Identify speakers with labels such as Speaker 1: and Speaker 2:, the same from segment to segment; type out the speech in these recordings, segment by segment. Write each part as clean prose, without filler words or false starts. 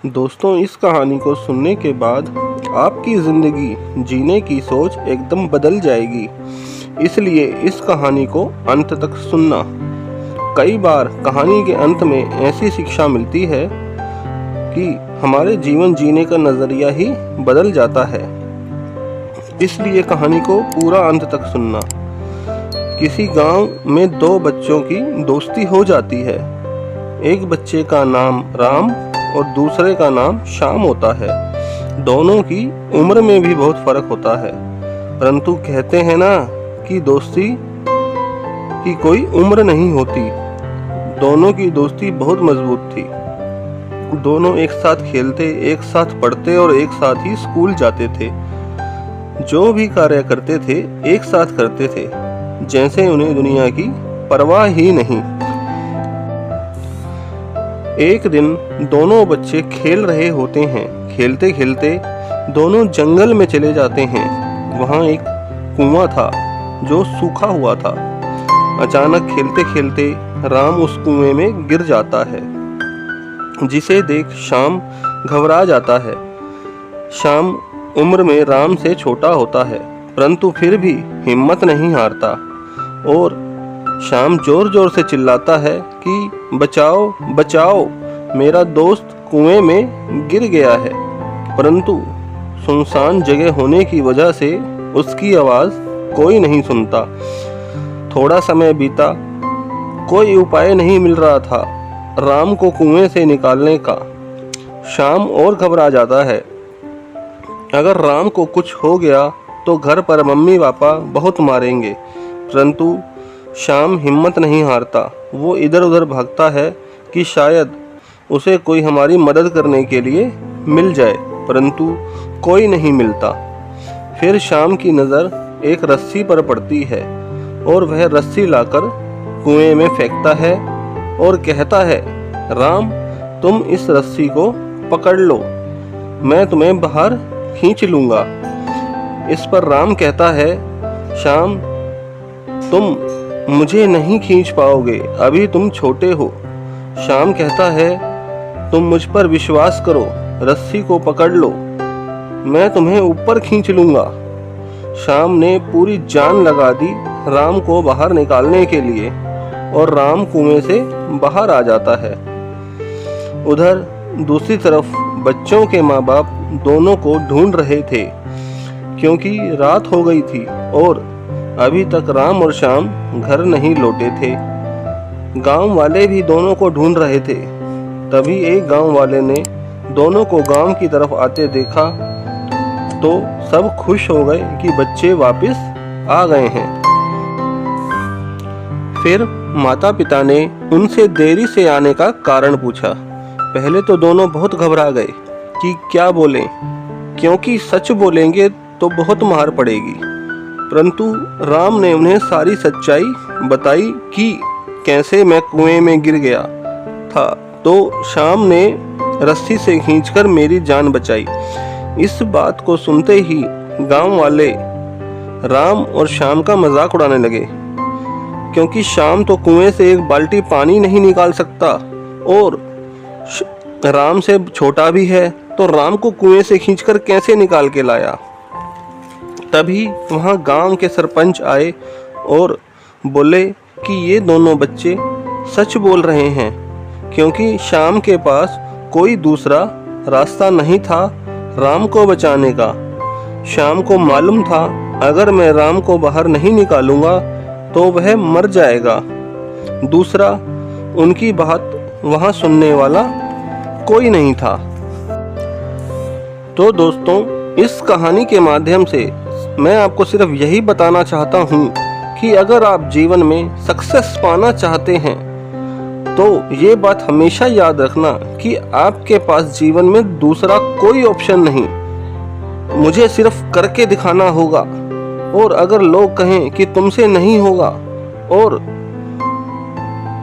Speaker 1: दोस्तों, इस कहानी को सुनने के बाद आपकी ज़िंदगी जीने की सोच एकदम बदल जाएगी। इसलिए इस कहानी को अंत तक सुनना। कई बार कहानी के अंत में ऐसी शिक्षा मिलती है कि हमारे जीवन जीने का नज़रिया ही बदल जाता है। इसलिए कहानी को पूरा अंत तक सुनना। किसी गांव में दो बच्चों की दोस्ती हो जाती है। एक बच्चे का नाम राम और दूसरे का नाम श्याम होता है। दोनों की उम्र में भी बहुत फर्क होता है, परंतु कहते हैं ना कि दोस्ती की कोई उम्र नहीं होती। दोनों की दोस्ती बहुत मजबूत थी। दोनों एक साथ खेलते, एक साथ पढ़ते और एक साथ ही स्कूल जाते थे। जो भी कार्य करते थे एक साथ करते थे, जैसे उन्हें दुनिया की परवाह ही नहीं। एक दिन दोनों बच्चे खेल रहे होते हैं। खेलते खेलते दोनों जंगल में चले जाते हैं। वहाँ एक कुआं था जो सूखा हुआ था। अचानक खेलते खेलते राम उस कुएं में गिर जाता है, जिसे देख श्याम घबरा जाता है। श्याम उम्र में राम से छोटा होता है, परंतु फिर भी हिम्मत नहीं हारता और श्याम जोर जोर से चिल्लाता है कि बचाओ बचाओ, मेरा दोस्त कुएं में गिर गया है। परंतु सुनसान जगह होने की वजह से उसकी आवाज़ कोई नहीं सुनता। थोड़ा समय बीता, कोई उपाय नहीं मिल रहा था राम को कुएं से निकालने का। श्याम और घबरा जाता है। अगर राम को कुछ हो गया तो घर पर मम्मी पापा बहुत मारेंगे। परंतु श्याम हिम्मत नहीं हारता। वो इधर उधर भागता है कि शायद उसे कोई हमारी मदद करने के लिए मिल जाए, परंतु कोई नहीं मिलता। फिर श्याम की नज़र एक रस्सी पर पड़ती है और वह रस्सी लाकर कुएं में फेंकता है और कहता है, राम तुम इस रस्सी को पकड़ लो, मैं तुम्हें बाहर खींच लूँगा। इस पर राम कहता है, श्याम तुम मुझे नहीं खींच पाओगे, अभी तुम छोटे हो। श्याम कहता है, तुम मुझ पर विश्वास करो, रस्सी को पकड़ लो, मैं तुम्हें ऊपर खींच लूँगा। श्याम ने पूरी जान लगा दी राम को बाहर निकालने के लिए और राम कुएं से बाहर आ जाता है। उधर दूसरी तरफ बच्चों के माँ बाप दोनों को ढूंढ रहे थे, क्योंकि रात हो गई थी और अभी तक राम और श्याम घर नहीं लौटे थे। गांव वाले भी दोनों को ढूंढ रहे थे। तभी एक गांव वाले ने दोनों को गांव की तरफ आते देखा तो सब खुश हो गए कि बच्चे वापस आ गए हैं। फिर माता पिता ने उनसे देरी से आने का कारण पूछा। पहले तो दोनों बहुत घबरा गए कि क्या बोलें, क्योंकि सच बोलेंगे तो बहुत मार पड़ेगी। परंतु राम ने उन्हें सारी सच्चाई बताई कि कैसे मैं कुएं में गिर गया था, तो श्याम ने रस्सी से खींचकर मेरी जान बचाई। इस बात को सुनते ही गांव वाले राम और श्याम का मजाक उड़ाने लगे, क्योंकि श्याम तो कुएं से एक बाल्टी पानी नहीं निकाल सकता और राम से छोटा भी है, तो राम को कुएं से खींचकर कैसे निकाल के लाया। तभी वहाँ गांव के सरपंच आए और बोले कि ये दोनों बच्चे सच बोल रहे हैं, क्योंकि श्याम के पास कोई दूसरा रास्ता नहीं था राम को बचाने का। श्याम को मालूम था अगर मैं राम को बाहर नहीं निकालूंगा तो वह मर जाएगा। दूसरा, उनकी बात वहाँ सुनने वाला कोई नहीं था। तो दोस्तों, इस कहानी के माध्यम से मैं आपको सिर्फ यही बताना चाहता हूँ कि अगर आप जीवन में सक्सेस पाना चाहते हैं तो ये बात हमेशा याद रखना कि आपके पास जीवन में दूसरा कोई ऑप्शन नहीं, मुझे सिर्फ करके दिखाना होगा। और अगर लोग कहें कि तुमसे नहीं होगा और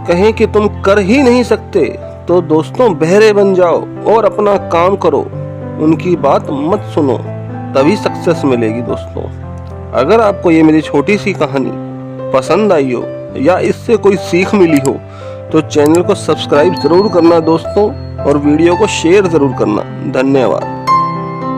Speaker 1: कहें कि तुम कर ही नहीं सकते, तो दोस्तों बहरे बन जाओ और अपना काम करो, उनकी बात मत सुनो, तभी सक्सेस मिलेगी। दोस्तों, अगर आपको ये मेरी छोटी सी कहानी पसंद आई हो या इससे कोई सीख मिली हो तो चैनल को सब्सक्राइब ज़रूर करना दोस्तों। और वीडियो को शेयर ज़रूर करना। धन्यवाद।